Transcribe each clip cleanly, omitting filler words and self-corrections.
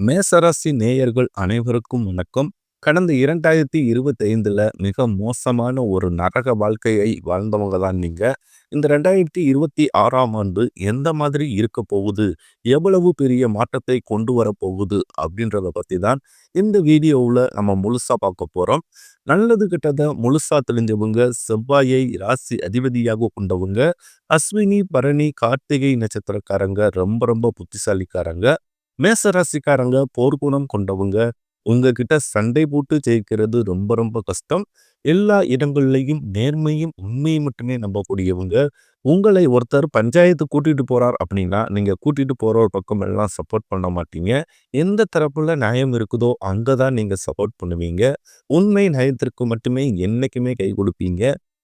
மேசராசி நேயர்கள் அனைவருக்கும் வணக்கம். கடந்த 2025ல மிக மோசமான ஒரு நரக வாழ்க்கையை வாழ்ந்தவங்க தான் நீங்க. இந்த 2026ஆம் ஆண்டு எந்த மாதிரி இருக்க போகுது, எவ்வளவு பெரிய மாற்றத்தை கொண்டு வரப்போகுது அப்படின்றத பத்தி தான் இந்த வீடியோவில் நம்ம முழுசா பார்க்க போறோம். நல்லது கெட்டதை முழுசா தெரிஞ்சவங்க, செவ்வாயை ராசி அதிபதியாக கொண்டவங்க, அஸ்வினி பரணி கார்த்திகை நட்சத்திரக்காரங்க ரொம்ப ரொம்ப புத்திசாலிக்காரங்க. மேச ராசிக்காரங்க போர்க்குணம் கொண்டவங்க. உங்ககிட்ட சண்டை போட்டு ஜெயிக்கிறது ரொம்ப ரொம்ப கஷ்டம். எல்லா இடங்கள்லையும் நேர்மையும் உண்மையும் மட்டுமே நம்பக்கூடியவங்க. உங்களை ஒருத்தர் பஞ்சாயத்து கூட்டிட்டு போறார் அப்படின்னா நீங்க கூட்டிட்டு போற ஒரு பக்கம் எல்லாம் சப்போர்ட் பண்ண மாட்டீங்க. எந்த தரப்புல நியாயம் இருக்குதோ அங்கதான் நீங்க சப்போர்ட் பண்ணுவீங்க. உண்மை நயத்திற்கு மட்டுமே என்னைக்குமே கை கொடுப்பீங்க.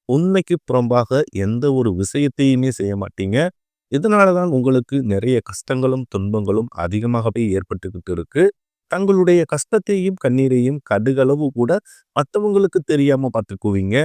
உண்மைக்கு புறம்பாக எந்த ஒரு விஷயத்தையுமே செய்ய மாட்டீங்க. இதனால தான் உங்களுக்கு நிறைய கஷ்டங்களும் துன்பங்களும் அதிகமாகவே ஏற்பட்டுக்கிட்டு இருக்கு. தங்களுடைய கஷ்டத்தையும் கண்ணீரையும் கடுகளவு கூட மற்றவங்களுக்கு தெரியாம பார்த்துக்குவீங்க.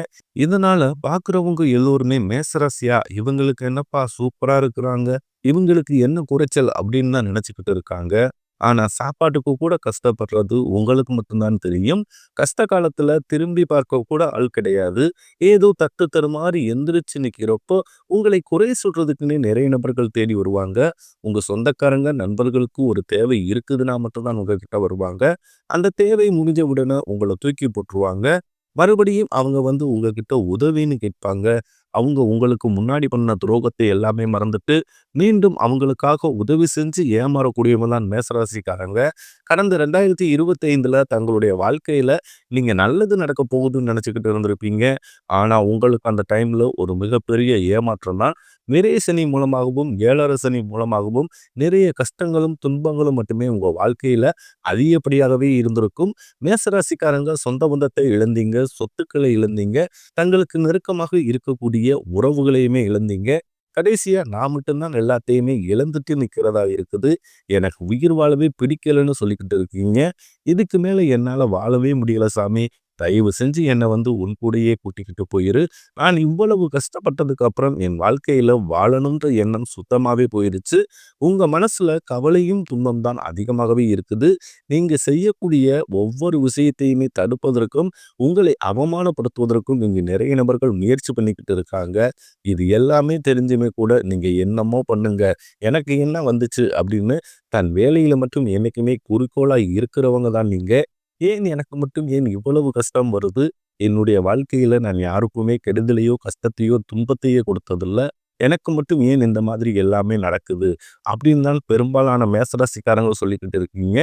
இதனால பார்க்குறவங்க எல்லோருமே மேசராசியா இவங்களுக்கு என்னப்பா சூப்பரா இருக்கிறாங்க, இவங்களுக்கு என்ன குறைச்சல் அப்படின்னு தான் நினைச்சுக்கிட்டு இருக்காங்க. ஆனா சாப்பாட்டுக்கு கூட கஷ்டப்படுறது உங்களுக்கு மட்டும்தான் தெரியும். கஷ்ட காலத்துல திரும்பி பார்க்க கூட ஆள் கிடையாது. ஏதோ தட்டு தடுமாறி எந்திரிச்சு நிக்கிறப்போ உங்களை குறை சொல்றதுக்குன்னே நிறைய நபர்கள் தேடி வருவாங்க. உங்க சொந்தக்காரங்க நண்பர்களுக்கு ஒரு தேவை இருக்குதுன்னா மட்டும்தான் உங்ககிட்ட வருவாங்க. அந்த தேவை முடிஞ்ச உடனே உங்களை தூக்கி போட்டுருவாங்க. மறுபடியும் அவங்க வந்து உங்ககிட்ட உதவின்னு கேட்பாங்க. அவங்க உங்களுக்கு முன்னாடி பண்ண துரோகத்தை எல்லாமே மறந்துட்டு மீண்டும் அவங்களுக்காக உதவி செஞ்சு ஏமாறக்கூடியவங்க தான் மேசராசிக்காரங்க. கடந்த 2025ல தங்களுடைய வாழ்க்கையில நீங்க நல்லது நடக்க போகுதுன்னு நினைச்சுக்கிட்டு இருந்திருப்பீங்க. ஆனா உங்களுக்கு அந்த டைம்ல ஒரு மிகப்பெரிய ஏமாற்றம் தான். விரய சனி மூலமாகவும் ஏழரை சனி மூலமாகவும் நிறைய கஷ்டங்களும் துன்பங்களும் மட்டுமே உங்க வாழ்க்கையில அதிகப்படியாகவே இருந்திருக்கும். மேசராசிக்காரங்க சொந்த பந்தத்தை இழந்தீங்க, சொத்துக்களை இழந்தீங்க, தங்களுக்கு நெருக்கமாக இருக்கக்கூடிய உறவுகளையுமே இழந்தீங்க. கடைசியா நான் மட்டும்தான் எல்லாத்தையுமே இழந்துட்டு நிக்கிறதா இருக்குது. எனக்கு உயிர் வாழவே பிடிக்கலன்னு சொல்லிக்கிட்டு இருக்கீங்க. இதுக்கு மேல என்னால வாழவே முடியல சாமி. தயவு செஞ்சு என்னை வந்து உன் கூடயே கூட்டிக்கிட்டு போயிரு. நான் இவ்வளவு கஷ்டப்பட்டதுக்கு அப்புறம் என் வாழ்க்கையில வாழணுன்ற எண்ணம் சுத்தமாவே போயிருச்சு. உங்க மனசுல கவலையும் துன்பம் தான் அதிகமாகவே இருக்குது. நீங்க செய்யக்கூடிய ஒவ்வொரு விஷயத்தையுமே தடுப்பதற்கும், உங்களை அவமானப்படுத்துவதற்கும் இங்கு நிறைய நபர்கள் முயற்சி பண்ணிக்கிட்டு இருக்காங்க. இது எல்லாமே தெரிஞ்சுமே கூட நீங்க என்னமோ பண்ணுங்க, எனக்கு என்ன வந்துச்சு அப்படின்னு தன் வேலையில மட்டும் என்னைக்குமே குறிக்கோளா இருக்கிறவங்க தான் நீங்க. ஏன் எனக்கு மட்டும் ஏன் இவ்வளவு கஷ்டம் வருது? என்னுடைய வாழ்க்கையில நான் யாருக்குமே கெடுதலையோ, கஷ்டத்தையோ, துன்பத்தையோ கொடுத்ததில்ல. எனக்கு மட்டும் ஏன் இந்த மாதிரி எல்லாமே நடக்குது? அப்படின்னு தான் பெரும்பாலான மேசராசிக்காரங்க சொல்லிக்கிட்டு இருக்கீங்க.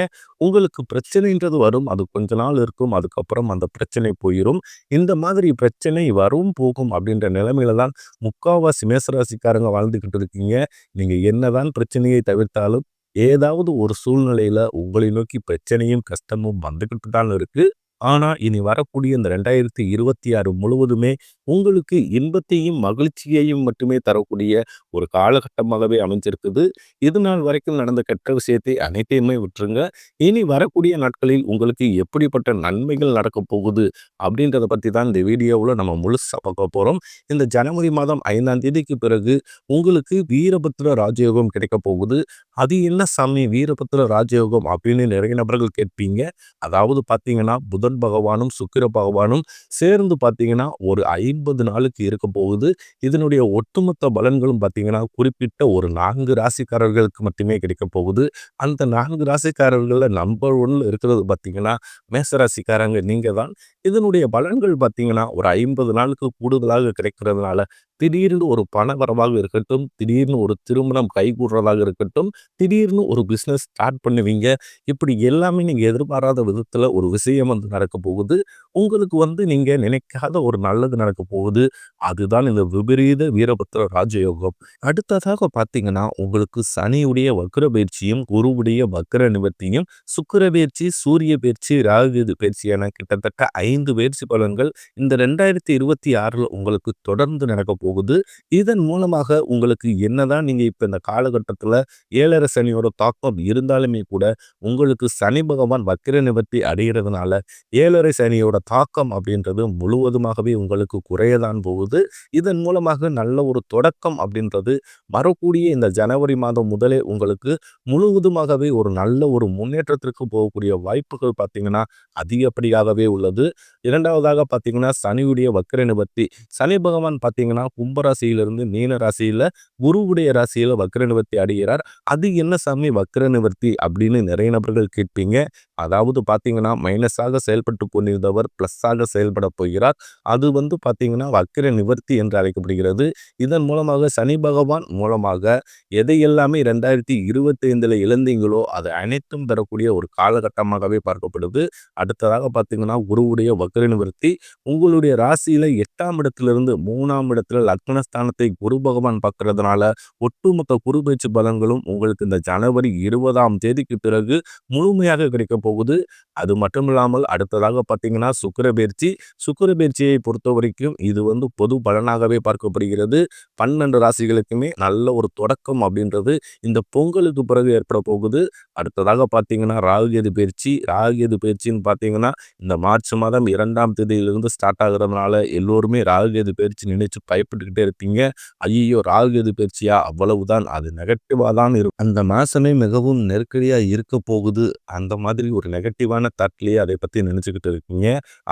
உங்களுக்கு பிரச்சனைன்றது வரும். அது கொஞ்ச நாள் இருக்கும். அதுக்கப்புறம் அந்த பிரச்சனை போயிரும். இந்த மாதிரி பிரச்சனை வரும், போகும் அப்படின்ற நிலைமையில தான் முக்காவாசி மேசராசிக்காரங்க வாழ்ந்துகிட்டு இருக்கீங்க. நீங்க என்னதான் பிரச்சனையை தவிர்த்தாலும், ஏதாவது ஒரு சூழ்நிலையில உங்களை நோக்கி பிரச்சனையும், கஷ்டமும் வந்துகிட்டு தான் இருக்கு. ஆனா, இனி வரக்கூடிய இந்த 2026 முழுவதுமே உங்களுக்கு இன்பத்தையும், மகிழ்ச்சியையும் மட்டுமே தரக்கூடிய ஒரு காலகட்டமாகவே அமைஞ்சிருக்குது. இது நாள் வரைக்கும் நடந்த கெட்ட விஷயத்தை அனைத்தையுமே விட்டுருங்க. இனி வரக்கூடிய நாட்களில் உங்களுக்கு எப்படிப்பட்ட நன்மைகள் நடக்கப் போகுது அப்படின்றத பத்தி தான் இந்த வீடியோவுல நம்ம முழுசா பார்க்க போறோம். இந்த ஜனவரி மாதம் 5ஆம் தேதிக்கு பிறகு உங்களுக்கு வீரபத்ர ராஜயோகம் கிடைக்கப் போகுது. அது என்ன சாமி வீரபத்ர ராஜயோகம் அப்படின்னு நிறைய நபர்கள் கேட்பீங்க. அதாவது பார்த்தீங்கன்னா, புதன் பகவானும் சுக்கிர பகவானும் சேர்ந்து பார்த்தீங்கன்னா ஒரு 50 நாளுக்கு இருக்க போகுது. இதனுடைய ஒட்டுமொத்த பலன்களும் பார்த்தீங்கன்னா குறிப்பிட்ட ஒரு 4 ராசிக்காரர்களுக்கு மட்டுமே கிடைக்க போகுது. அந்த 4 ராசிக்காரர்கள்ல நம்பர் 1ல இருக்கிறது பார்த்தீங்கன்னா மேசராசிக்காரங்க நீங்க தான். இதனுடைய பலன்கள் பார்த்தீங்கன்னா ஒரு 50 நாளுக்கு கூடுதலாக கிடைக்கிறதுனால திடீர்னு ஒரு பண வரவாக இருக்கட்டும், திடீர்னு ஒரு திருமணம் கைகூடுறதாக இருக்கட்டும், திடீர்னு ஒரு பிஸ்னஸ் ஸ்டார்ட் பண்ணுவீங்க. இப்படி எல்லாமே நீங்க எதிர்பாராத விதத்துல ஒரு விஷயம் வந்து நடக்க போகுது. உங்களுக்கு வந்து நீங்க நினைக்காத ஒரு நல்லது நடக்க போகுது. அதுதான் இந்த விபரீத வீரபத்ர ராஜயோகம். அடுத்ததாக பார்த்தீங்கன்னா, உங்களுக்கு சனியுடைய வக்ர பயிற்சியும், குருவுடைய வக்ர நிவர்த்தியும், சுக்கிர பயிற்சி, சூரிய பயிற்சி, ராகு பயிற்சி என கிட்டத்தட்ட 5 பயிற்சி பலன்கள் இந்த 2026ல உங்களுக்கு தொடர்ந்து நடக்க போகுது. போகுது. இதன் மூலமாக உங்களுக்கு என்னதான் நீங்க இப்ப இந்த காலகட்டத்துல 7.5 சனியோட தாக்கம் இருந்தாலுமே கூட, உங்களுக்கு சனி பகவான் வக்கிர நிவர்த்தி அடையிறதுனால 7.5 சனியோட தாக்கம் அப்படின்றது முழுவதுமாகவே உங்களுக்கு குறையதான் போகுது. இதன் மூலமாக நல்ல ஒரு தொடக்கம் அப்படின்றது வரக்கூடிய இந்த ஜனவரி மாதம் முதலே உங்களுக்கு முழுவதுமாகவே ஒரு நல்ல ஒரு முன்னேற்றத்திற்கு போகக்கூடிய வாய்ப்புகள் பார்த்தீங்கன்னா அதிகப்படியாகவே உள்ளது. இரண்டாவதாக பார்த்தீங்கன்னா சனியுடைய வக்கிர நிவர்த்தி. சனி பகவான் பார்த்தீங்கன்னா கும்பராசியிலிருந்து மீன ராசியில குருவுடைய ராசியில வக்கிர நிவர்த்தி அடைகிறார். அது என்ன சாமி வக்கிர நிவர்த்தி அப்படின்னு நிறைய நபர்கள் கேட்பீங்க. அதாவது பார்த்தீங்கன்னா மைனஸாக செயல்பட்டு கொண்டிருந்தவர் பிளஸ்ஸாக செயல்பட போகிறார். அது பார்த்தீங்கன்னா வக்கிர நிவர்த்தி என்று அழைக்கப்படுகிறது. இதன் மூலமாக சனி பகவான் மூலமாக எதையெல்லாமே 2025 இழந்தீங்களோ அது அனைத்தும் தரக்கூடிய ஒரு காலகட்டமாகவே பார்க்கப்படுது. அடுத்ததாக பார்த்தீங்கன்னா குருவுடைய வக்கிர நிவர்த்தி உங்களுடைய ராசியில 8ஆம் இடத்திலிருந்து 3ஆம் இடத்துல லக்னஸ்தானத்தை குரு பகவான் பார்க்கறதுனால ஒட்டுமொத்த குரு பயிற்சி பலன்களும் உங்களுக்கு இந்த ஜனவரி 20ஆம் தேதிக்கு பிறகு முழுமையாக கிடைக்க போகுது. அது மட்டும் இல்லாமல் அடுத்ததாக பார்த்தீங்கன்னா சுக்கிர பயிற்சி. சுக்கிர பயிற்சியை பொறுத்த வரைக்கும் இது பொது பலனாகவே பார்க்கப்படுகிறது. 12 ராசிகளுக்குமே நல்ல ஒரு தொடக்கம் அப்படின்றது இந்த பொங்கலுக்கு பிறகு ஏற்பட போகுது. அடுத்ததாக பார்த்தீங்கன்னா ராகுகேது பயிற்சி. ராகுகேது பயிற்சின்னு பார்த்தீங்கன்னா இந்த மார்ச் மாதம் 2ஆம் தேதியிலிருந்து ஸ்டார்ட் ஆகுறதுனால எல்லோருமே ராகுகேது பயிற்சி நினைச்சு பயப்பட்டுக்கிட்டே இருப்பீங்க. ஐயோ ராகுகேது பயிற்சியா அவ்வளவுதான், அது நெகட்டிவா தான் இருக்கும், அந்த மாசமே மிகவும் நெருக்கடியா இருக்க போகுது, அந்த மாதிரி ஒரு நெகட்டிவான தாட்லயே அதை பத்தி நினைச்சுக்கிட்டு இருக்கீங்க.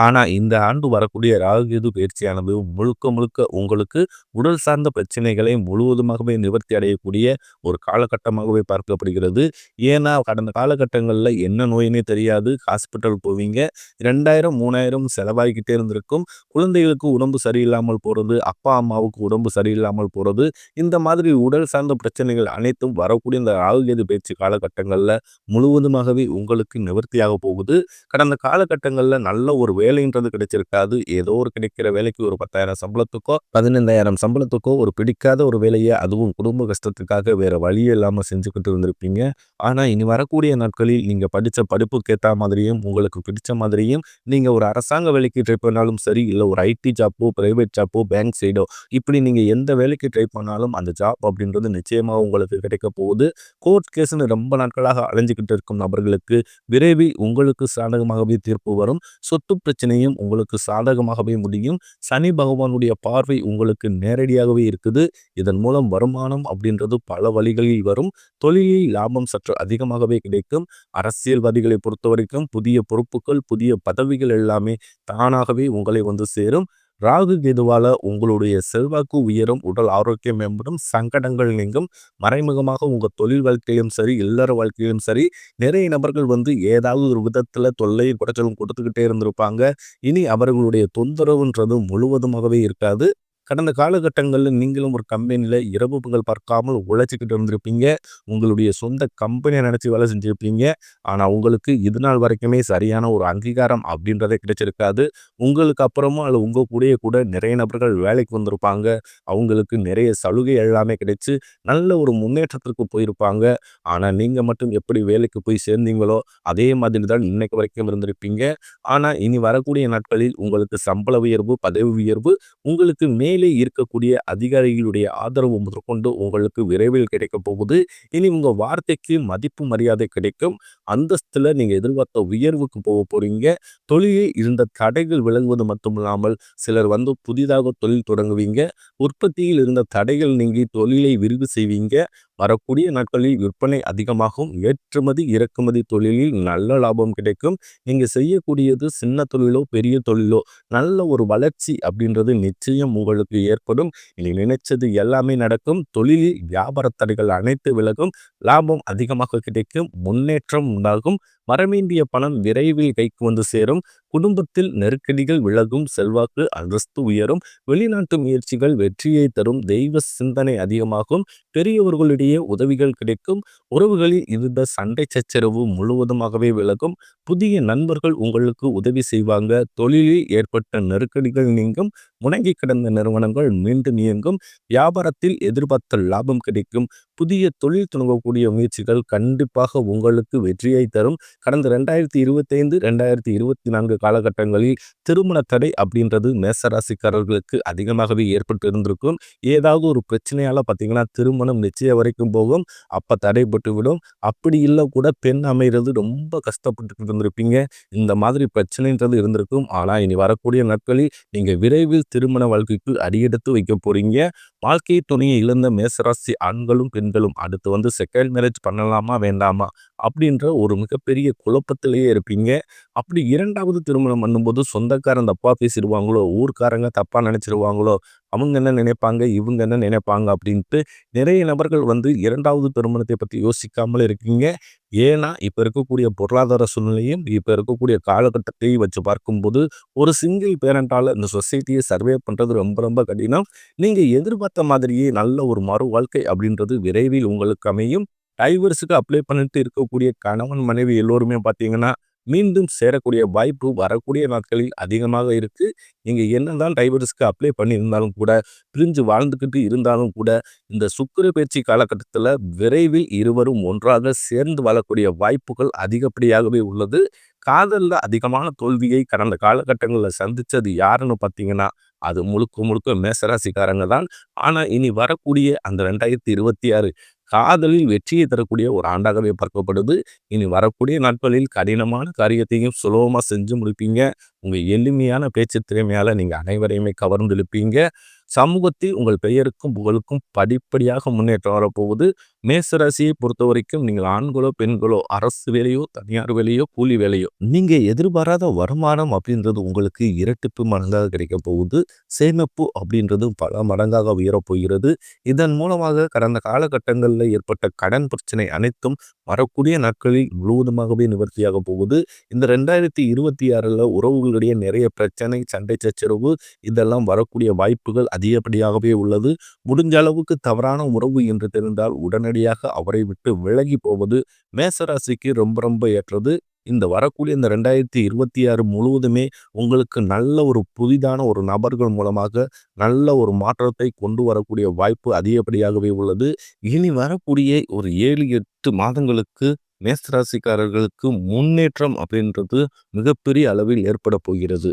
ஆனா இந்த ஆண்டு வரக்கூடிய ராகுகேது பயிற்சியானது முழுக்க முழுக்க உங்களுக்கு உடல் சார்ந்த பிரச்சனைகளை முழுவதுமாகவே நிவர்த்தி அடையக்கூடிய ஒரு காலகட்டமாகவே பார்க்கப்படுகிறது. ஏன்னா கடந்த காலகட்டங்களில் என்ன நோயினே தெரியாது, ஹாஸ்பிட்டல் போவீங்க, 2000 3000 செலவாகிக்கிட்டே இருந்திருக்கும். குழந்தைகளுக்கு உடம்பு சரியில்லாமல் போறது, அப்பா அம்மாவுக்கு உடம்பு சரியில்லாமல் போறது, இந்த மாதிரி உடல் சார்ந்த பிரச்சனைகள் அனைத்தும் வரக்கூடிய இந்த ராகுகேது பயிற்சி காலகட்டங்களில் முழுவதுமாகவே உங்களுக்கு நிவர்த்தியாக போகுது. கடந்த காலகட்டங்களில் நல்ல ஒரு வேலைன்றது கிடைச்சிருக்காது. ஏதோ ஒரு கிடைக்கிற வேலைக்கு ஒரு 10,000 சம்பளத்துக்கோ 15,000 சம்பளத்துக்கோ ஒரு பிடிக்காத ஒரு வேலையை, அதுவும் குடும்ப கஷ்டத்துக்காக வேற வழியே இல்லாமல் செஞ்சுக்கிட்டு இருந்திருப்பீங்க. ஆனா இனி வரக்கூடிய நாட்களில் நீங்க படிச்ச படிப்புக்கு ஏற்ற மாதிரியும் உங்களுக்கு பிடிச்ச மாதிரியும் நீங்க ஒரு அரசாங்க வேலைக்கு ட்ரை பண்ணாலும் சரி, இல்லை ஒரு ஐடி ஜாப்போ பிரைவேட் ஜாப்போ பேங்க் சைடோ இப்படி நீங்க எந்த வேலைக்கு ட்ரை பண்ணாலும் அந்த ஜாப் அப்படின்றது நிச்சயமாக உங்களுக்கு கிடைக்க போகுது. கோர்ட் கேஸ்ன்னு ரொம்ப நாட்களாக அலைஞ்சிக்கிட்டு இருக்கும் நபர்களுக்கு விரைவில் உங்களுக்கு சாதகமாகவே தீர்ப்பு வரும். சொத்து பிரச்சனையும் உங்களுக்கு சாதகமாகவே முடியும். சனி பகவானுடைய பார்வை உங்களுக்கு நேரடியாகவே இருக்குது. இதன் மூலம் வருமானம் அப்படின்றது பல வழிகளில் வரும். தொழிலில் லாபம் சற்று அதிகமாகவே கிடைக்கும். அரசியல்வாதிகளை பொறுத்த வரைக்கும் புதிய பொறுப்புகள் புதிய பதவிகள் எல்லாமே தானாகவே உங்களை சேரும். ராகு கேதுவால உங்களுடைய செல்வாக்கு உயரும், உடல் ஆரோக்கியம் மேம்படும், சங்கடங்கள் நீங்கும். மறைமுகமாக உங்க தொழில் வாழ்க்கையிலும் சரி இல்லற வாழ்க்கையிலும் சரி நிறைய நபர்கள் ஏதாவது ஒரு விதத்துல தொல்லையும் குடைச்சலும் கொடுத்துக்கிட்டே இருந்திருப்பாங்க. இனி அவர்களுடைய தொந்தரவுன்றது முழுவதுமாகவே இருக்காது. கடந்த காலகட்டங்களில் நீங்களும் ஒரு கம்பெனியில் இரவு பகல் பார்க்காமல் உழைச்சிக்கிட்டு இருந்திருப்பீங்க. உங்களுடைய சொந்த கம்பெனியை நினச்சி வேலை செஞ்சுருப்பீங்க. ஆனால் உங்களுக்கு இது நாள் வரைக்குமே சரியான ஒரு அங்கீகாரம் அப்படின்றதே கிடைச்சிருக்காது. உங்களுக்கு அப்புறமும் அல்ல உங்கள் கூடயே கூட நிறைய நபர்கள் வேலைக்கு வந்திருப்பாங்க. அவங்களுக்கு நிறைய சலுகை எல்லாமே கிடைச்சு நல்ல ஒரு முன்னேற்றத்திற்கு போயிருப்பாங்க. ஆனால் நீங்கள் மட்டும் எப்படி வேலைக்கு போய் சேர்ந்தீங்களோ அதே மாதிரி தான் இன்னைக்கு வரைக்கும் இருந்திருப்பீங்க. ஆனால் இனி வரக்கூடிய நாட்களில் உங்களுக்கு சம்பள உயர்வு பதவி உயர்வு உங்களுக்கு மேலே இருக்கக்கூடிய அதிகாரிகளுடைய ஆதரவு முதற்கொண்டு உங்களுக்கு விரைவில் கிடைக்க போகுது. இனி உங்க வார்த்தைக்கு மதிப்பு மரியாதை கிடைக்கும். அந்தஸ்துல நீங்க எதிர்பார்த்த உயர்வுக்கு போக போறீங்க. தொழிலில் இருந்த தடைகள் விலகுவது மட்டுமில்லாமல் சிலர் புதிதாக தொழில் தொடங்குவீங்க. உற்பத்தியில் இருந்த தடைகள் நீங்கி தொழிலை விரிவு செய்வீங்க. வரக்கூடிய நாட்களில் விற்பனை அதிகமாகும். ஏற்றுமதி இறக்குமதி தொழிலில் நல்ல லாபம் கிடைக்கும். நீங்க செய்யக்கூடியது சின்ன தொழிலோ பெரிய தொழிலோ நல்ல ஒரு வளர்ச்சி அப்படின்றது நிச்சயம் உங்களுக்கு ஏற்படும். நீ நினைச்சது எல்லாமே நடக்கும். தொழிலில் வியாபார தடைகள் அனைத்து விலகும். லாபம் அதிகமாக கிடைக்கும். முன்னேற்றம் உண்டாகும். வரவேண்டிய பணம் விரைவில் கைக்கு சேரும். குடும்பத்தில் நெருக்கடிகள் விலகும். செல்வாக்கு அந்தஸ்து உயரும். வெளிநாட்டு முயற்சிகள் வெற்றியை தரும். தெய்வ சிந்தனை அதிகமாகும். பெரியவர்களுடைய உதவிகள் கிடைக்கும். உறவுகளில் இருந்த சண்டை சச்சரவு முழுவதுமாகவே விலகும். புதிய நண்பர்கள் உங்களுக்கு உதவி செய்வாங்க. தொழிலில் ஏற்பட்ட நெருக்கடிகள் நீங்கும். முடங்கி கிடந்த நிறுவனங்கள் மீண்டும் இயங்கும். வியாபாரத்தில் எதிர்பார்த்த லாபம் கிடைக்கும். புதிய தொழில் தொடங்கக்கூடிய முயற்சிகள் கண்டிப்பாக உங்களுக்கு வெற்றியை தரும். கடந்த 2025, 2024 காலகட்டங்களில் திருமண தடை அப்படின்றது மேசராசிக்காரர்களுக்கு அதிகமாகவே ஏற்பட்டு இருந்திருக்கும். ஏதாவது ஒரு பிரச்சனையால பார்த்தீங்கன்னா, திருமணம் நிச்சயம் வரைக்கும் போகும். அப்ப தடைப்பட்டு விடும். அப்படி இல்ல கூட பெண் அமைறது ரொம்ப கஷ்டப்பட்டுட்டு இருந்திருப்பீங்க. இந்த மாதிரி பிரச்சனைன்றது இருந்திருக்கும். ஆனா இனி வரக்கூடிய நாட்களில் நீங்க விரைவில் திருமண வாழ்க்கைக்கு அடியெடுத்து வைக்க போறீங்க. வாழ்க்கை துணையை இழந்த மேசராசி ஆண்களும் பெண்களும் அடுத்து செகண்ட் மேரேஜ் பண்ணலாமா வேண்டாமா அப்படின்ற ஒரு மிகப்பெரிய குழப்பத்திலேயே இருப்பீங்க. அப்படி இரண்டாவது திருமணம் பண்ணும்போது சொந்தக்காரன் தப்பா பேசிடுவாங்களோ, ஊர்க்காரங்க தப்பா நினைச்சிருவாங்களோ, அவங்க என்ன நினைப்பாங்க, இவங்க என்ன நினைப்பாங்க அப்படின்ட்டு நிறைய நபர்கள் இரண்டாவது திருமணத்தை பத்தி யோசிக்காமல் இருக்கீங்க. ஏன்னா இப்ப இருக்கக்கூடிய பொருளாதார சூழ்நிலையும் இப்ப இருக்கக்கூடிய காலகட்டத்தையும் வச்சு பார்க்கும்போது ஒரு சிங்கிள் பேரண்டால இந்த சொசைட்டியை சர்வே பண்றது ரொம்ப ரொம்ப கடினம். நீங்க எதிர்பார்த்த மாதிரியே நல்ல ஒரு மறு வாழ்க்கை அப்படின்றது விரைவில் உங்களுக்கு அமையும். டைவர்ஸுக்கு அப்ளை பண்ணிட்டு இருக்கக்கூடிய கணவன் மனைவி எல்லோருமே பார்த்தீங்கன்னா மீண்டும் சேரக்கூடிய வாய்ப்பு வரக்கூடிய நாட்களில் அதிகமாக இருக்கு. நீங்க என்னதான் டைவர்ஸ்க்கு அப்ளை பண்ணியிருந்தாலும் கூட, பிரிஞ்சு வாழ்ந்துக்கிட்டு இருந்தாலும் கூட, இந்த சுக்கிர பயிற்சி காலகட்டத்தில் விரைவில் இருவரும் ஒன்றாக சேர்ந்து வாழக்கூடிய வாய்ப்புகள் அதிகப்படியாகவே உள்ளது. காதல்ல அதிகமான தோல்வியை கடந்த காலகட்டங்களில் சந்திச்சது யாருன்னு பார்த்தீங்கன்னா, அது முழுக்க முழுக்க மேசராசிக்காரங்க தான். ஆனா இனி வரக்கூடிய அந்த 2026 காதலில் வெற்றியை தரக்கூடிய ஒரு ஆண்டாகவே பார்க்கப்படுது. இனி வரக்கூடிய நாட்களில் கடினமான காரியத்தையும் சுலபமா செஞ்சு முடிப்பீங்க. உங்க எளிமையான பேச்சு திறமையால நீங்க அனைவரையுமே கவர்ந்து இழுப்பீங்க. சமூகத்தில் உங்கள் பெயருக்கும் புகழுக்கும் படிப்படியாக முன்னேற்றம் வரப்போகுது. மேசராசியை பொறுத்த வரைக்கும் நீங்கள் ஆண்களோ பெண்களோ அரசு வேலையோ தனியார் வேலையோ கூலி வேலையோ நீங்க எதிர்பாராத வருமானம் அப்படின்றது உங்களுக்கு இரட்டிப்பு மடங்காக கிடைக்க போகுது. சேமிப்பு அப்படின்றது பல மடங்காக உயரப்போகிறது. இதன் மூலமாக கடந்த காலகட்டங்களில் ஏற்பட்ட கடன் பிரச்சனை அனைத்தும் வரக்கூடிய நாட்களில் முழுவதுமாகவே நிவர்த்தியாக போகுது. இந்த 2026 உறவுகளிடையே நிறைய பிரச்சனை, சண்டை சச்சரவு இதெல்லாம் வரக்கூடிய வாய்ப்புகள் அதிகப்படியாகவே உள்ளது. முடிஞ்ச அளவுக்கு தவறான உறவு என்று தெரிந்தால் உடனடியாக அவரை விட்டு விலகி போவது மேசராசிக்கு ரொம்ப ரொம்ப ஏற்றது. இந்த வரக்கூடிய இந்த 2026 முழுவதுமே உங்களுக்கு நல்ல ஒரு புதிதான ஒரு நபர்கள் மூலமாக நல்ல ஒரு மாற்றத்தை கொண்டு வரக்கூடிய வாய்ப்பு அதிகப்படியாகவே உள்ளது. இனி வரக்கூடிய ஒரு 7-8 மாதங்களுக்கு மேசராசிக்காரர்களுக்கு முன்னேற்றம் அப்படின்றது மிகப்பெரிய அளவில் ஏற்பட போகிறது.